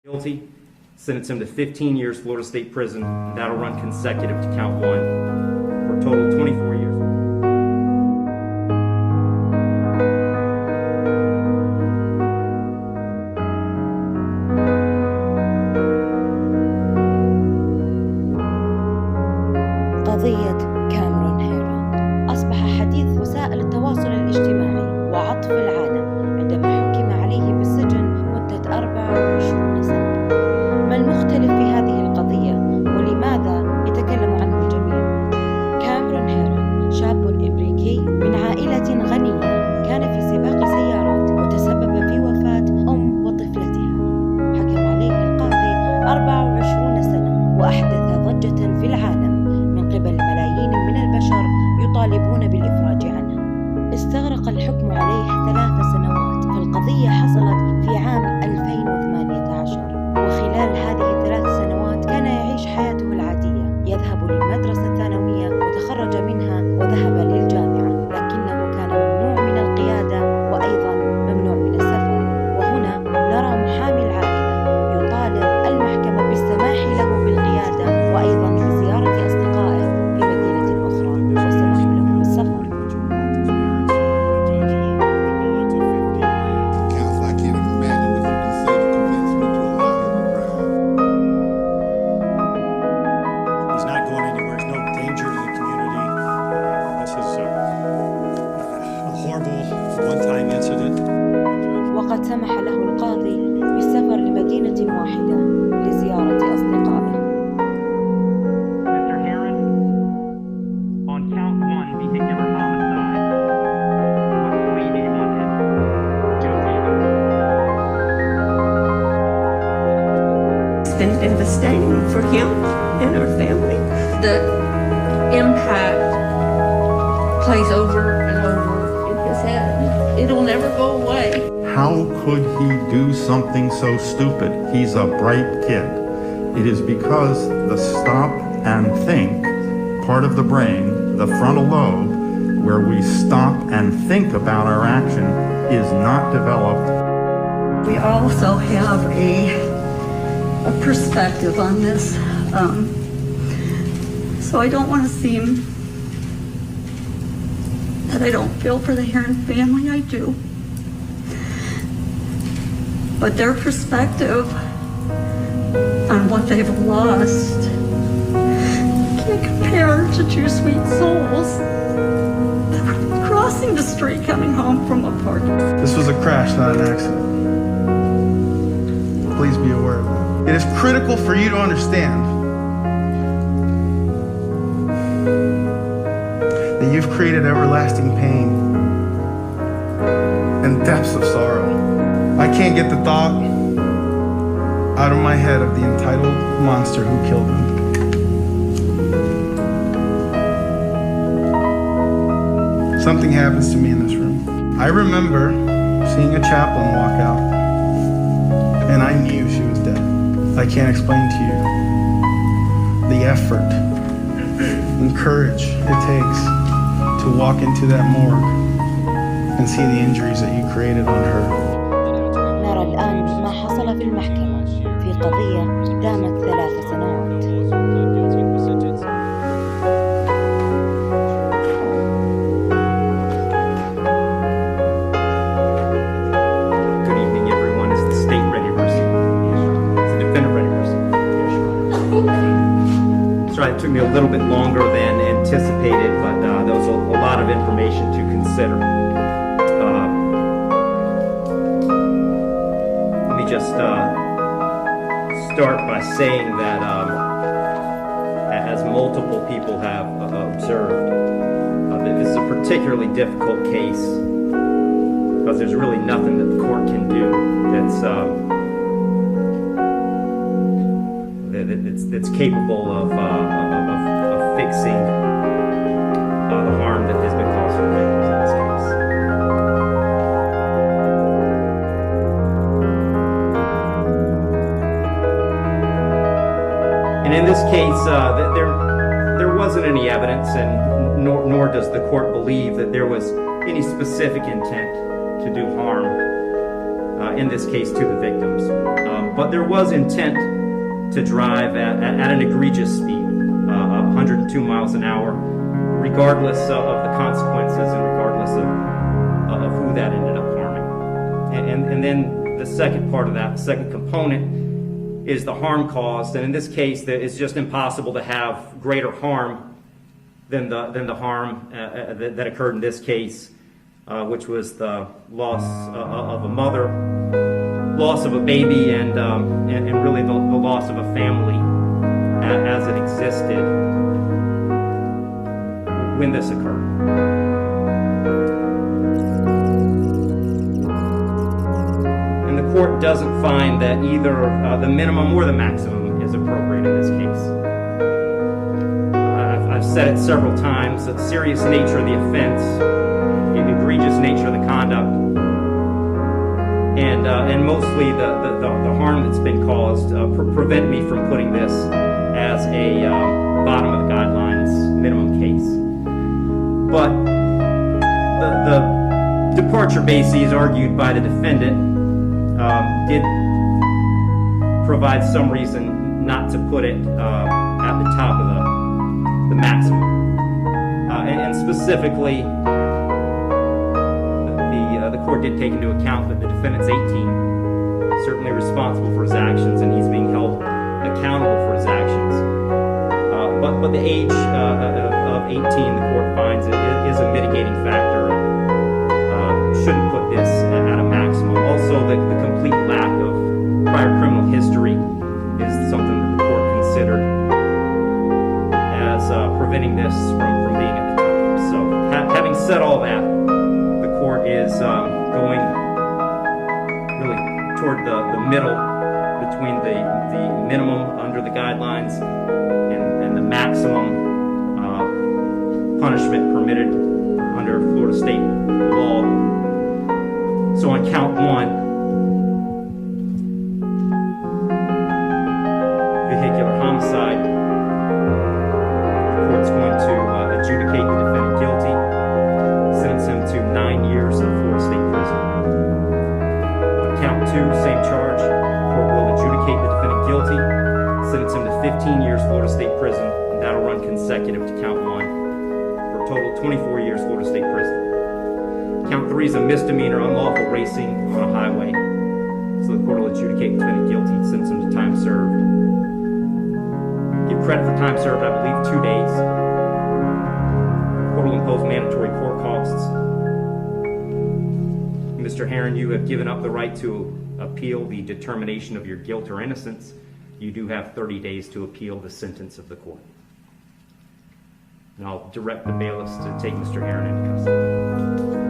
Guilty, sentence him to 15 years Florida State prison, and that'll run consecutive to count one, for a total of 24 years. قضية كامرون هيرون أصبح حديث وسائل التواصل الاجتماعي وعطف العالم عندما حكم عليه بالسجن مدة 24 سنة. ما المختلف في هذه القضية ولماذا يتكلم عنه الجميع؟ كامرون هيرون شاب أمريكي من عائلة غنية كان في سباق سيارات وتسبب في وفاة أم وطفلتها. حكم عليه القاضي 24 سنة وأحدث ضجة في العالم من قبل ملايين من البشر يطالبون بالإفراج عنه. استغرق الحكم عليه 3 سنوات، فالقضية حصلت في عام 2018، وخلال هذه ال3 سنوات كان يعيش حياته العادية، يذهب للمدرسة الثانوية وتخرج منها وذهب للجامعة، لكنه كان ممنوع من القيادة وأيضا ممنوع من السفر. وهنا نرى محامي العائلة يطالب المحكمة بالسماح له بالقيادة وأيضا بزيارة أصدقائه في مدينة أخرى والسماح له بالسفر. وقد سمح له القاضي بالسفر لمدينة واحدة لزيارة أصدقائه. Mr. Herrin, on count 1, vehicular homicide. What plea do you want him? Guilty. It's been devastating for him and our family. The impact plays over and over in his head. It'll never go away. How could he do something so stupid? He's a bright kid. It is because the stop and think part of the brain, the frontal lobe, where we stop and think about our action, is not developed. We also have a perspective on this. So I don't want to seem that I don't feel for the Heirn family. I do. But their perspective on what they've lost can't compare to 2 sweet souls that were crossing the street coming home from a party. This was a crash, not an accident. Please be aware of that. It is critical for you to understand that you've created everlasting pain and depths of sorrow. I can't get the thought out of my head of the entitled monster who killed him. Something happens to me in this room. I remember seeing a chaplain walk out, and I knew she was dead. I can't explain to you the effort and courage it takes to walk into that morgue and see the injuries that you created on her. نرى الآن ما حصل في المحكمة في قضية دامت 3 سنوات. Good evening, everyone. Is the state ready, Mercy? Is the defendant ready, Mercy? That's right. It took me a little bit longer than anticipated, but there was a lot of information to consider. Just start by saying that as multiple people have observed, this is a particularly difficult case because there's really nothing that the court can do that's capable of fixing the harm that has been caused to the victims in this case. And in this case, there wasn't any evidence, and nor does the court believe that there was any specific intent to do harm. in this case to the victims. But there was intent to drive at an egregious speed, 102 miles an hour, regardless of the consequences and regardless of who that ended up harming. And then the second part of that, the second component, is the harm caused. And in this case, it's just impossible to have greater harm than the harm that occurred in this case, which was the loss of a mother, loss of a baby, and really the loss of a family as it existed when this occurred. And the court doesn't find that either the minimum or the maximum is appropriate in this case. I've said it several times, the serious nature of the offense, the egregious nature of the conduct, and mostly the harm that's been caused prevent me from putting this as a bottom of the guidelines minimum case. But the departure bases argued by the defendant did provide some reason not to put it at the top of the maximum. And specifically, the court did take into account that the defendant's 18, certainly responsible for his actions, and he's being held accountable for his actions. But the age of 18, the court finds is a mitigating factor, and shouldn't put this at a maximum. Also, the complete lack of prior criminal history is something that the court considered as preventing this from being at the top. So, having said all that, the court is going really toward the middle between the minimum under the guidelines and the maximum punishment permitted under Florida state law. So on count one, vehicular homicide, the court's going to adjudicate the defendant guilty, sentence him to 9 years in Florida state prison. On count two, same charge, the court will adjudicate the defendant guilty, sentence him to 15 years Florida state prison, and that'll run consecutive to count one, for a total of 24 years Florida state prison. Count three is a misdemeanor, unlawful racing on a highway, so the court will adjudicate the defendant guilty, sentence him to time served. Give credit for time served, I believe 2 days. The court will impose mandatory court costs. Mr. Heron, you have given up the right to appeal the determination of your guilt or innocence. You do have 30 days to appeal the sentence of the court. And I'll direct the bailiffs to take Mr. Heron into custody.